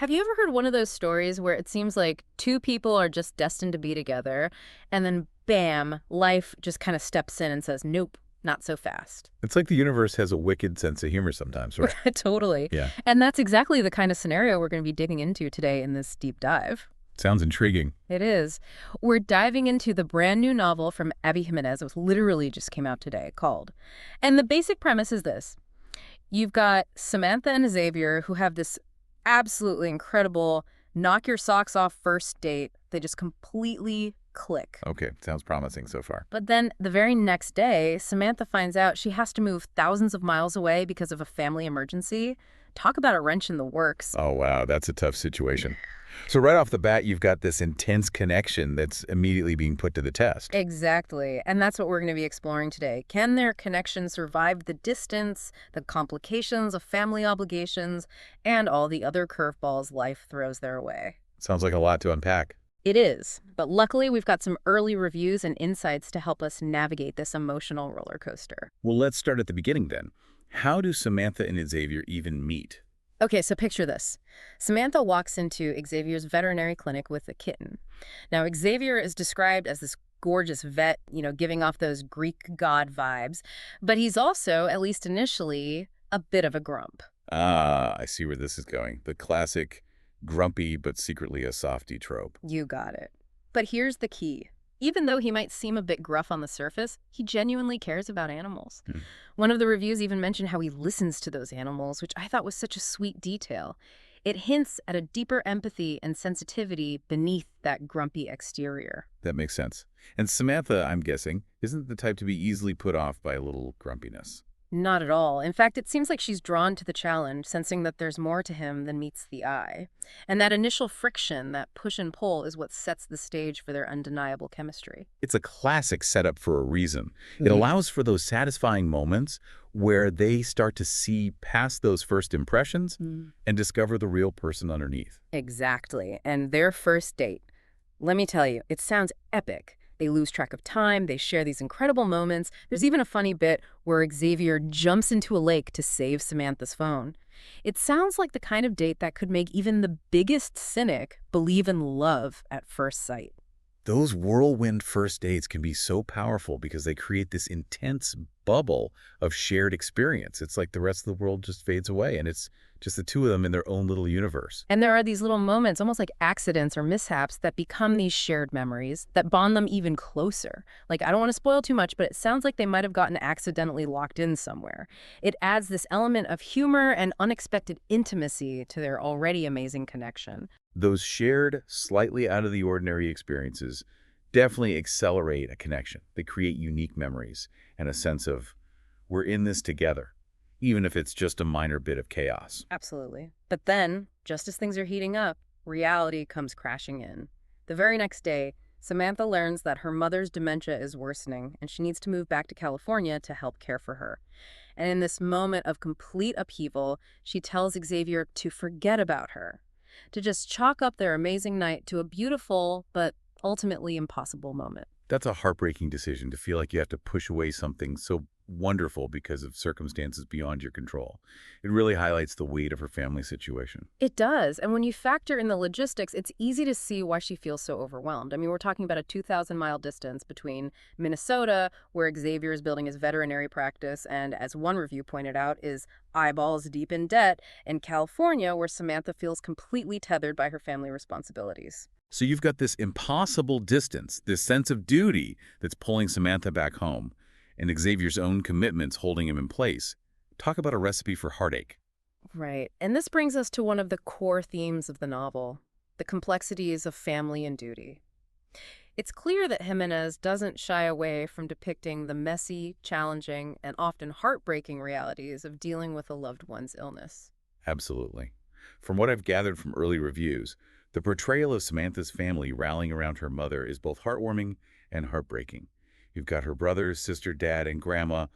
Have you ever heard one of those stories where it seems like two people are just destined to be together, and then bam, life just kind of steps in and says, nope, not so fast? It's like the universe has a wicked sense of humor sometimes, right? Totally. Yeah. And that's exactly the kind of scenario we're going to be digging into today in this deep dive. Sounds intriguing. It is. We're diving into the brand new novel from Abby Jimenez. It was literally just came out today called. And the basic premise is this. You've got Samantha and Xavier who have this absolutely incredible knock your socks off first date. They just completely click. Okay, sounds promising so far. But then the very next day, Samantha finds out she has to move thousands of miles away because of a family emergency. Talk about a wrench in the works. Oh, wow, that's a tough situation. So right off the bat, you've got this intense connection that's immediately being put to the test. Exactly. And that's what we're going to be exploring today. Can their connection survive the distance, the complications of family obligations, and all the other curveballs life throws their way? Sounds like a lot to unpack. It is. But luckily, we've got some early reviews and insights to help us navigate this emotional roller coaster. Well, let's start at the beginning then. How do Samantha and Xavier even meet? Okay, so picture this. Samantha walks into Xavier's veterinary clinic with a kitten. Now, Xavier is described as this gorgeous vet, giving off those Greek god vibes, but he's also, at least initially, a bit of a grump. Ah, I see where this is going. The classic grumpy but secretly a softie trope. You got it. But here's the key. Even though he might seem a bit gruff on the surface, he genuinely cares about animals. Hmm. One of the reviews even mentioned how he listens to those animals, which I thought was such a sweet detail. It hints at a deeper empathy and sensitivity beneath that grumpy exterior. That makes sense. And Samantha, I'm guessing, isn't the type to be easily put off by a little grumpiness. Not at all. In fact, it seems like she's drawn to the challenge, sensing that there's more to him than meets the eye. And that initial friction, that push and pull, is what sets the stage for their undeniable chemistry. It's a classic setup for a reason. It allows for those satisfying moments where they start to see past those first impressions and discover the real person underneath. Exactly. And their first date. Let me tell you, it sounds epic. They lose track of time, they share these incredible moments. There's even a funny bit where Xavier jumps into a lake to save Samantha's phone. It sounds like the kind of date that could make even the biggest cynic believe in love at first sight. Those whirlwind first dates can be so powerful because they create this intense bubble of shared experience. It's like the rest of the world just fades away, and it's just the two of them in their own little universe. And there are these little moments, almost like accidents or mishaps, that become these shared memories that bond them even closer. Like, I don't want to spoil too much, but it sounds like they might have gotten accidentally locked in somewhere. It adds this element of humor and unexpected intimacy to their already amazing connection. Those shared, slightly out of the ordinary experiences definitely accelerate a connection. They create unique memories and a sense of, we're in this together, even if it's just a minor bit of chaos. Absolutely. But then, just as things are heating up, reality comes crashing in. The very next day, Samantha learns that her mother's dementia is worsening and she needs to move back to California to help care for her. And in this moment of complete upheaval, she tells Xavier to forget about her, to just chalk up their amazing night to a beautiful but ultimately impossible moment. That's a heartbreaking decision, to feel like you have to push away something so wonderful because of circumstances beyond your control. It really highlights the weight of her family situation. It does. And when you factor in the logistics, it's easy to see why she feels so overwhelmed. I mean, we're talking about a 2,000-mile distance between Minnesota, where Xavier is building his veterinary practice, and as one review pointed out, is eyeballs deep in debt, and California, where Samantha feels completely tethered by her family responsibilities. So you've got this impossible distance, this sense of duty that's pulling Samantha back home, and Xavier's own commitments holding him in place. Talk about a recipe for heartache. Right. And this brings us to one of the core themes of the novel, the complexities of family and duty. It's clear that Jimenez doesn't shy away from depicting the messy, challenging, and often heartbreaking realities of dealing with a loved one's illness. Absolutely. From what I've gathered from early reviews, the portrayal of Samantha's family rallying around her mother is both heartwarming and heartbreaking. You've got her brothers, sister, dad, and grandma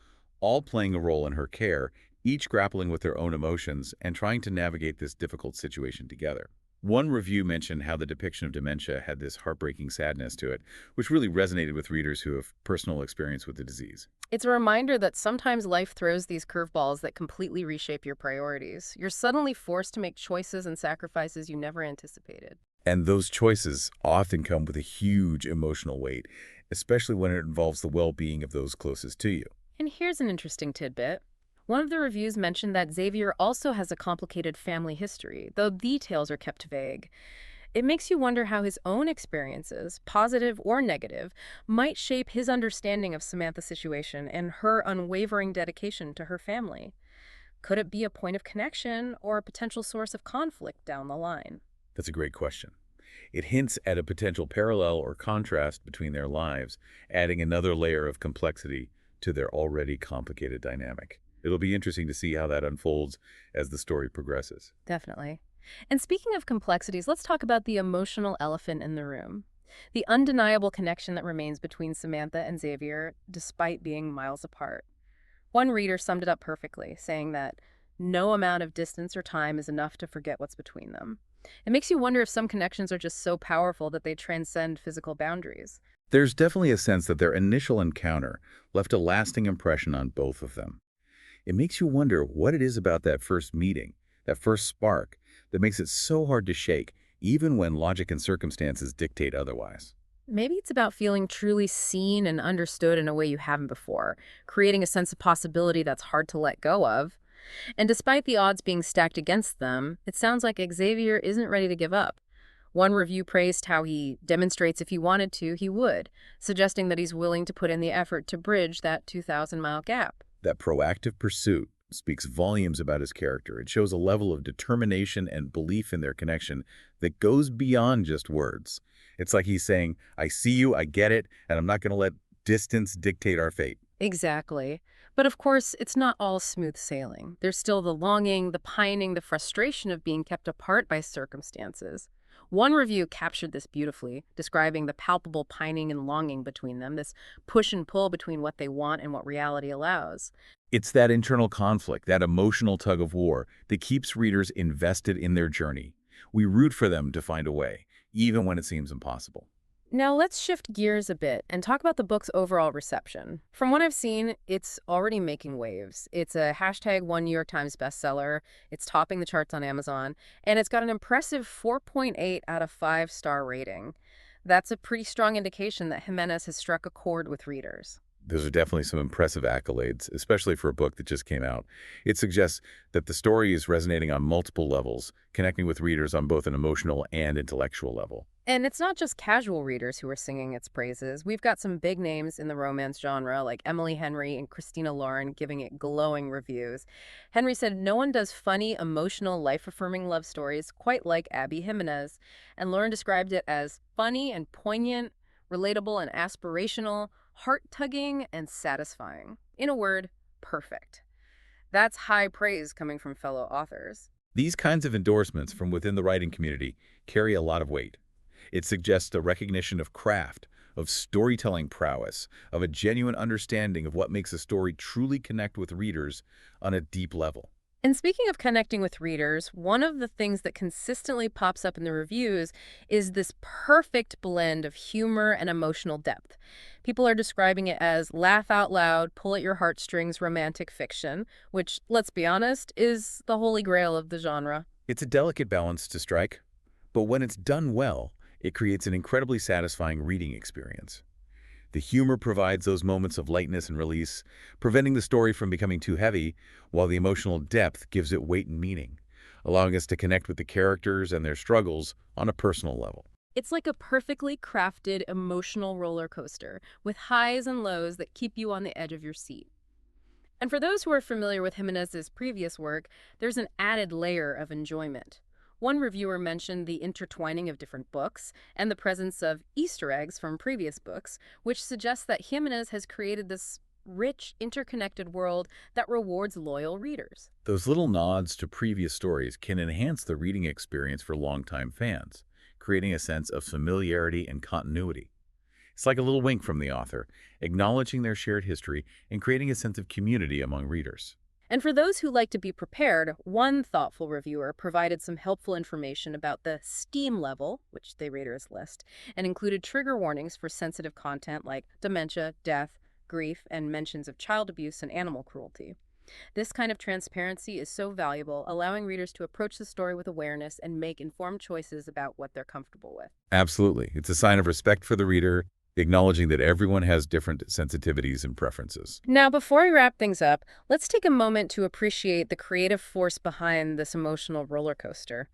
all playing a role in her care, each grappling with their own emotions and trying to navigate this difficult situation together. One review mentioned how the depiction of dementia had this heartbreaking sadness to it, which really resonated with readers who have personal experience with the disease. It's a reminder that sometimes life throws these curveballs that completely reshape your priorities. You're suddenly forced to make choices and sacrifices you never anticipated. And those choices often come with a huge emotional weight, especially when it involves the well-being of those closest to you. And here's an interesting tidbit. One of the reviews mentioned that Xavier also has a complicated family history, though details are kept vague. It makes you wonder how his own experiences, positive or negative, might shape his understanding of Samantha's situation and her unwavering dedication to her family. Could it be a point of connection or a potential source of conflict down the line? That's a great question. It hints at a potential parallel or contrast between their lives, adding another layer of complexity to their already complicated dynamic. It'll be interesting to see how that unfolds as the story progresses. Definitely. And speaking of complexities, let's talk about the emotional elephant in the room. The undeniable connection that remains between Samantha and Xavier, despite being miles apart. One reader summed it up perfectly, saying that no amount of distance or time is enough to forget what's between them. It makes you wonder if some connections are just so powerful that they transcend physical boundaries. There's definitely a sense that their initial encounter left a lasting impression on both of them. It makes you wonder what it is about that first meeting, that first spark, that makes it so hard to shake, even when logic and circumstances dictate otherwise. Maybe it's about feeling truly seen and understood in a way you haven't before, creating a sense of possibility that's hard to let go of. And despite the odds being stacked against them, it sounds like Xavier isn't ready to give up. One review praised how he demonstrates if he wanted to, he would, suggesting that he's willing to put in the effort to bridge that 2,000-mile gap. That proactive pursuit speaks volumes about his character. It shows a level of determination and belief in their connection that goes beyond just words. It's like he's saying, I see you, I get it, and I'm not going to let distance dictate our fate. Exactly. But of course, it's not all smooth sailing. There's still the longing, the pining, the frustration of being kept apart by circumstances. One review captured this beautifully, describing the palpable pining and longing between them, this push and pull between what they want and what reality allows. It's that internal conflict, that emotional tug of war that keeps readers invested in their journey. We root for them to find a way, even when it seems impossible. Now let's shift gears a bit and talk about the book's overall reception. From what I've seen, it's already making waves. It's a hashtag one New York Times bestseller, it's topping the charts on Amazon, and it's got an impressive 4.8 out of 5-star rating. That's a pretty strong indication that Jimenez has struck a chord with readers. Those are definitely some impressive accolades, especially for a book that just came out. It suggests that the story is resonating on multiple levels, connecting with readers on both an emotional and intellectual level. And it's not just casual readers who are singing its praises. We've got some big names in the romance genre, like Emily Henry and Christina Lauren, giving it glowing reviews. Henry said, no one does funny, emotional, life-affirming love stories quite like Abby Jimenez. And Lauren described it as funny and poignant, relatable and aspirational, heart-tugging and satisfying. In a word, perfect. That's high praise coming from fellow authors. These kinds of endorsements from within the writing community carry a lot of weight. It suggests a recognition of craft, of storytelling prowess, of a genuine understanding of what makes a story truly connect with readers on a deep level. And speaking of connecting with readers, one of the things that consistently pops up in the reviews is this perfect blend of humor and emotional depth. People are describing it as laugh out loud, pull at your heartstrings romantic fiction, which, let's be honest, is the holy grail of the genre. It's a delicate balance to strike, but when it's done well, it creates an incredibly satisfying reading experience. The humor provides those moments of lightness and release, preventing the story from becoming too heavy, while the emotional depth gives it weight and meaning, allowing us to connect with the characters and their struggles on a personal level. It's like a perfectly crafted emotional roller coaster with highs and lows that keep you on the edge of your seat. And for those who are familiar with Jimenez's previous work, there's an added layer of enjoyment. One reviewer mentioned the intertwining of different books and the presence of Easter eggs from previous books, which suggests that Jimenez has created this rich, interconnected world that rewards loyal readers. Those little nods to previous stories can enhance the reading experience for longtime fans, creating a sense of familiarity and continuity. It's like a little wink from the author, acknowledging their shared history and creating a sense of community among readers. And for those who like to be prepared, one thoughtful reviewer provided some helpful information about the STEAM level, which they rate her as list, and included trigger warnings for sensitive content like dementia, death, grief, and mentions of child abuse and animal cruelty. This kind of transparency is so valuable, allowing readers to approach the story with awareness and make informed choices about what they're comfortable with. Absolutely. It's a sign of respect for the reader, acknowledging that everyone has different sensitivities and preferences. Now, before we wrap things up, let's take a moment to appreciate the creative force behind this emotional roller coaster.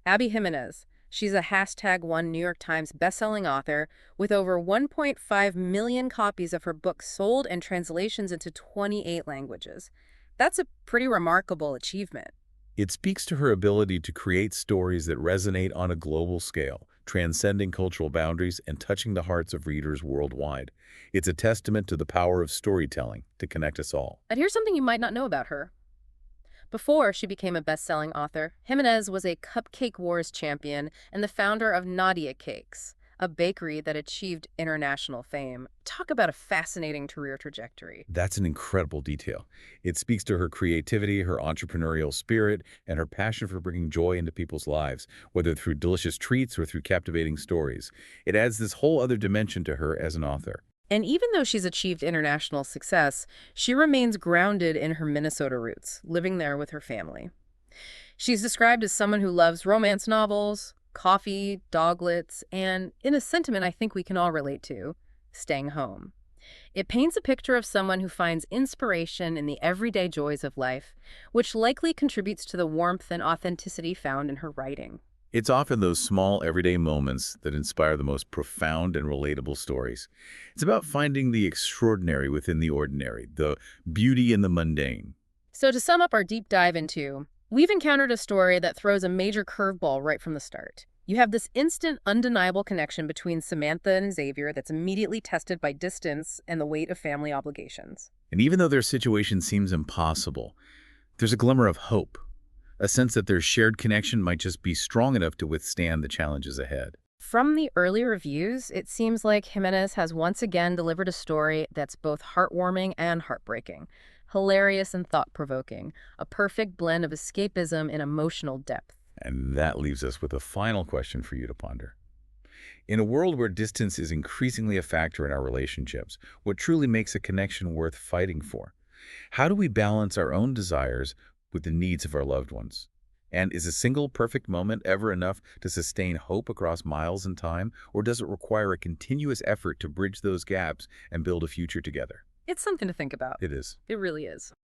Abby Jimenez. She's a #1 New York Times bestselling author with over 1.5 million copies of her books sold and translations into 28 languages. That's a pretty remarkable achievement. It speaks to her ability to create stories that resonate on a global scale, transcending cultural boundaries and touching the hearts of readers worldwide. It's a testament to the power of storytelling to connect us all. And here's something you might not know about her. Before she became a best-selling author, Jimenez was a Cupcake Wars champion and the founder of Nadia Cakes, a bakery that achieved international fame. Talk about a fascinating career trajectory. That's an incredible detail. It speaks to her creativity, her entrepreneurial spirit, and her passion for bringing joy into people's lives, whether through delicious treats or through captivating stories. It adds this whole other dimension to her as an author. And even though she's achieved international success, she remains grounded in her Minnesota roots, living there with her family. She's described as someone who loves romance novels, coffee, doglets, and, in a sentiment I think we can all relate to, staying home. It paints a picture of someone who finds inspiration in the everyday joys of life, which likely contributes to the warmth and authenticity found in her writing. It's often those small, everyday moments that inspire the most profound and relatable stories. It's about finding the extraordinary within the ordinary, the beauty in the mundane. So to sum up our deep dive into, we've encountered a story that throws a major curveball right from the start. You have this instant, undeniable connection between Samantha and Xavier that's immediately tested by distance and the weight of family obligations. And even though their situation seems impossible, there's a glimmer of hope, a sense that their shared connection might just be strong enough to withstand the challenges ahead. From the early reviews, it seems like Jimenez has once again delivered a story that's both heartwarming and heartbreaking, hilarious and thought-provoking, a perfect blend of escapism and emotional depth. And that leaves us with a final question for you to ponder. In a world where distance is increasingly a factor in our relationships, what truly makes a connection worth fighting for? How do we balance our own desires with the needs of our loved ones? And is a single perfect moment ever enough to sustain hope across miles in time, or does it require a continuous effort to bridge those gaps and build a future together? It's something to think about. It is. It really is.